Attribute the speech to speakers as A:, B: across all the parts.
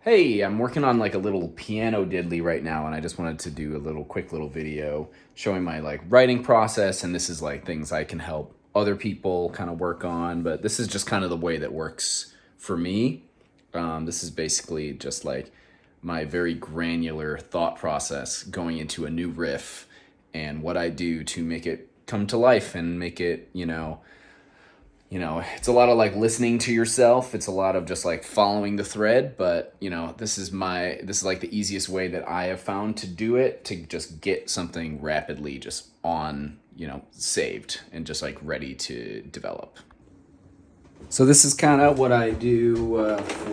A: Hey, I'm working on like a little piano diddly right now, and I just wanted to do a quick little video showing my like writing process. And this is like things I can help other people kind of work on, but this is just kind of the way that works for me. This is basically just like my very granular thought process going into a new riff and what I do to make it come to life and make it, it's a lot of like listening to yourself. It's a lot of just like following the thread, but this is like the easiest way that I have found to do it, to just get something rapidly just on, saved and just like ready to develop. So this is kind of what I do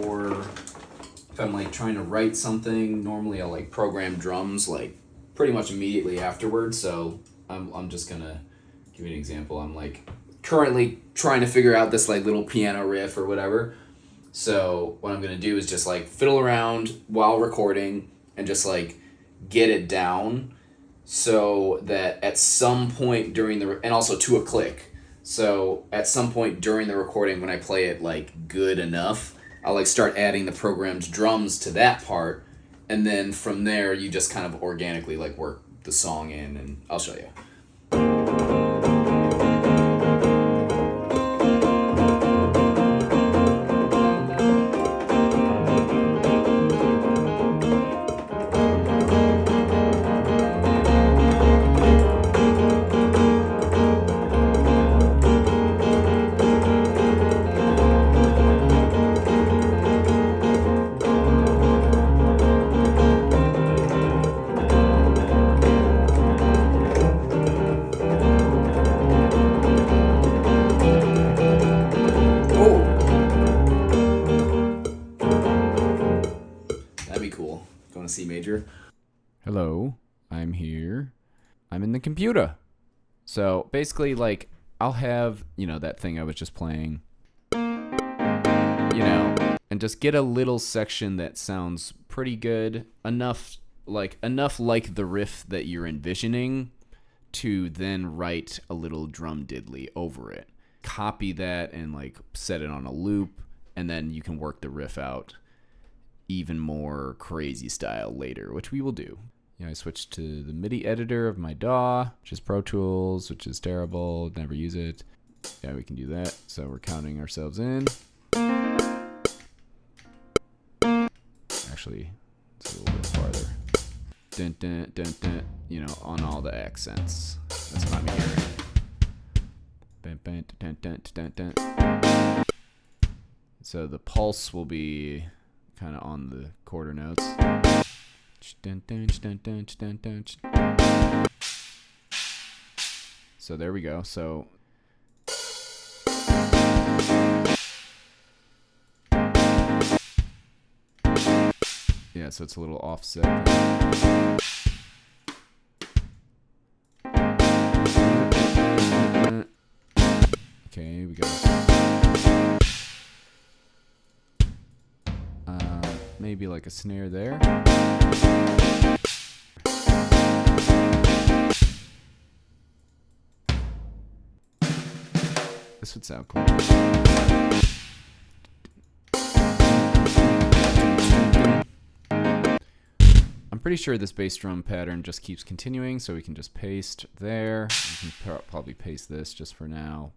A: for if I'm like trying to write something. Normally I'll like program drums like pretty much immediately afterwards. So I'm just gonna give you an example. I'm like currently trying to figure out this like little piano riff or whatever. So what I'm gonna do is just like fiddle around while recording and just like get it down so that at some point during and also to a click. So at some point during the recording, when I play it like good enough, I'll like start adding the programmed drums to that part, and then from there you just kind of organically like work the song in, and I'll show you. That'd be cool. Going to C major.
B: Hello, I'm here. I'm in the computer. So basically, like, I'll have, that thing I was just playing, and just get a little section that sounds pretty good, enough like the riff that you're envisioning, to then write a little drum diddly over it. Copy that and like set it on a loop, and then you can work the riff out even more crazy style later, which we will do. I switched to the MIDI editor of my DAW, which is Pro Tools, which is terrible, never use it. Yeah, we can do that. So we're counting ourselves in. Actually, it's a little bit farther. Dun, dun, dun, dun, on all the accents. That's what I'm hearing. Dun, dun, dun, dun, dun, dun. So the pulse will be kind of on the quarter notes. So there we go. So yeah, so it's a little offset. Okay, we go. Maybe like a snare there. This would sound cool. I'm pretty sure this bass drum pattern just keeps continuing, so we can just paste there. We can probably paste this just for now.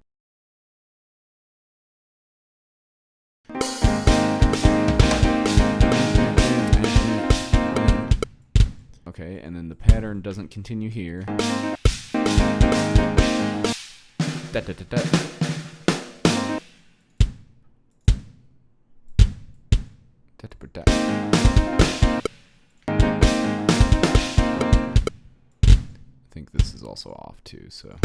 B: Okay, and then the pattern doesn't continue here. Da, da, da, da. Da, da, da. I think this is also off too, so.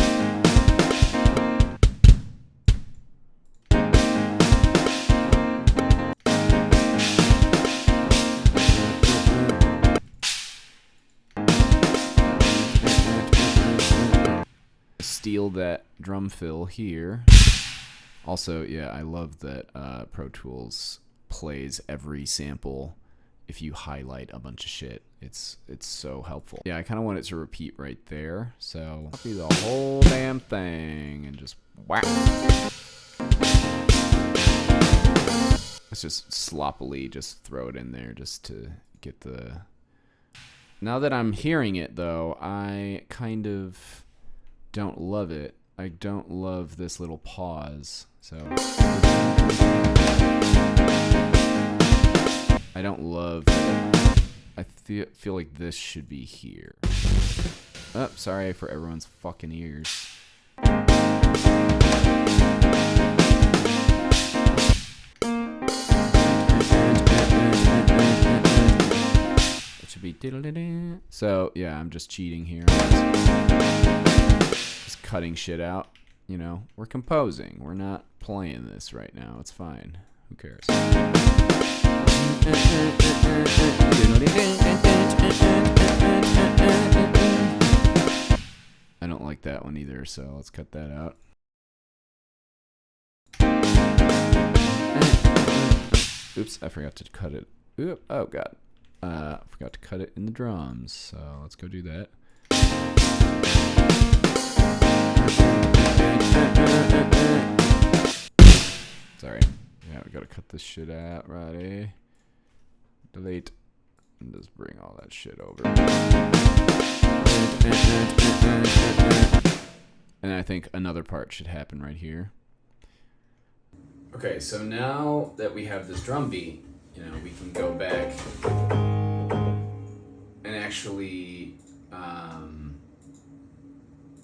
B: Steal that drum fill here. Also, yeah, I love that Pro Tools plays every sample if you highlight a bunch of shit. It's so helpful. Yeah, I kind of want it to repeat right there. So copy the whole damn thing and just whack. Let's just sloppily just throw it in there just to get the... Now that I'm hearing it, though, I kind of don't love it. I don't love this little pause. So I don't love... I feel like this should be here. Oh, sorry for everyone's fucking ears. It should be... So, yeah, I'm just cheating here. Just cutting shit out. You know, we're composing. We're not playing this right now. It's fine. Who cares? I don't like that one either, so let's cut that out. Oops, I forgot to cut it. Oop, oh, God. I forgot to cut it in the drums, so let's go do that. Sorry. Yeah, we gotta cut this shit out. Righty. Delete. And just bring all that shit over. And I think another part should happen right here.
A: Okay, so now that we have this drum beat, you know, we can go back and actually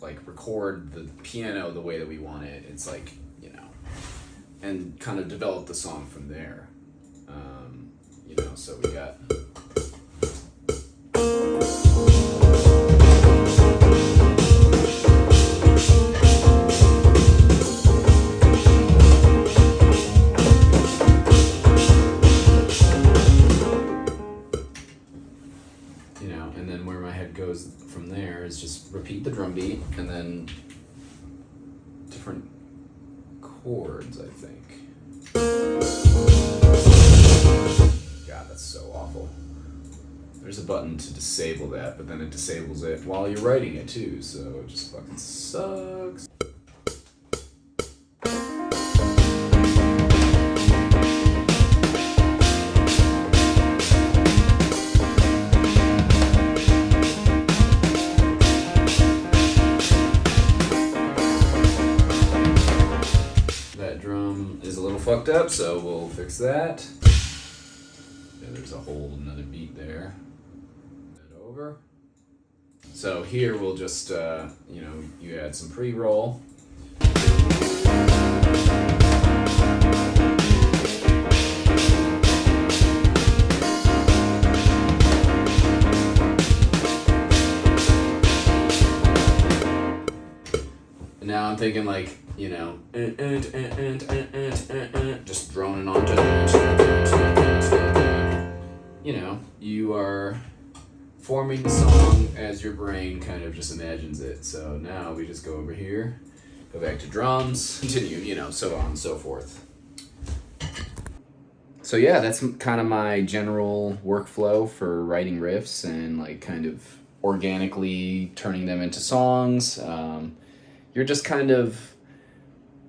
A: like record the piano the way that we want it. It's like, you know, and kind of develop the song from there. You know, so we got... goes from there is just repeat the drum beat and then different chords, I think. God, that's so awful. There's a button to disable that, but then it disables it while you're writing it too, so it just fucking sucks. Fucked up, so we'll fix that. Yeah, there's a whole another beat there. That over. So here we'll just, you know, you add some pre-roll. And now I'm thinking like, you know, just droning on. You know, you are forming the song as your brain kind of just imagines it. So now we just go over here, go back to drums, continue, you know, so on and so forth. So yeah, that's kind of my general workflow for writing riffs and like kind of organically turning them into songs. You're just kind of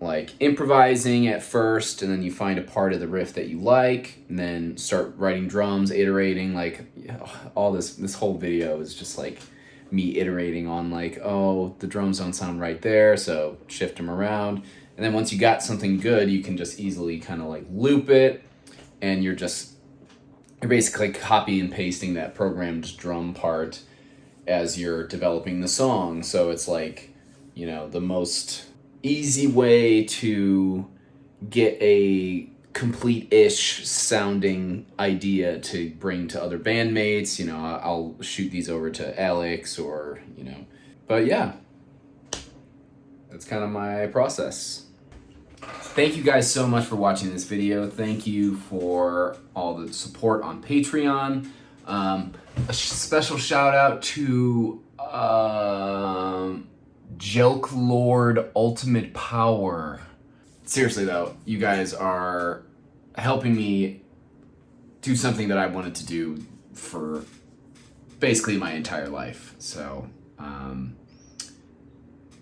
A: like improvising at first, and then you find a part of the riff that you like, and then start writing drums, iterating. Like all this whole video is just like me iterating on like, oh, the drums don't sound right there, so shift them around. And then once you got something good, you can just easily kind of like loop it, and you're basically copy and pasting that programmed drum part as you're developing the song. So it's like, you know, the most easy way to get a complete-ish sounding idea to bring to other bandmates. You know, I'll shoot these over to Alex or, you know. But yeah, that's kind of my process. Thank you guys so much for watching this video. Thank you for all the support on Patreon. A special shout out to Joke Lord Ultimate Power. Seriously though, you guys are helping me do something that I wanted to do for basically my entire life. So,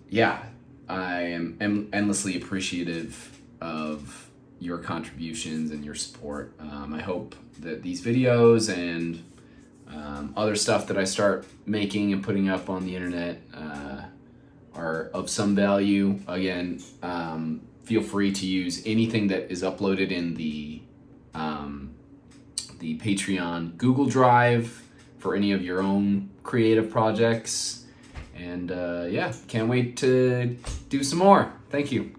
A: yeah, I am endlessly appreciative of, your contributions and your support. I hope that these videos and other stuff that I start making and putting up on the internet are of some value. Again, feel free to use anything that is uploaded in the Patreon Google Drive for any of your own creative projects. And yeah, can't wait to do some more. Thank you.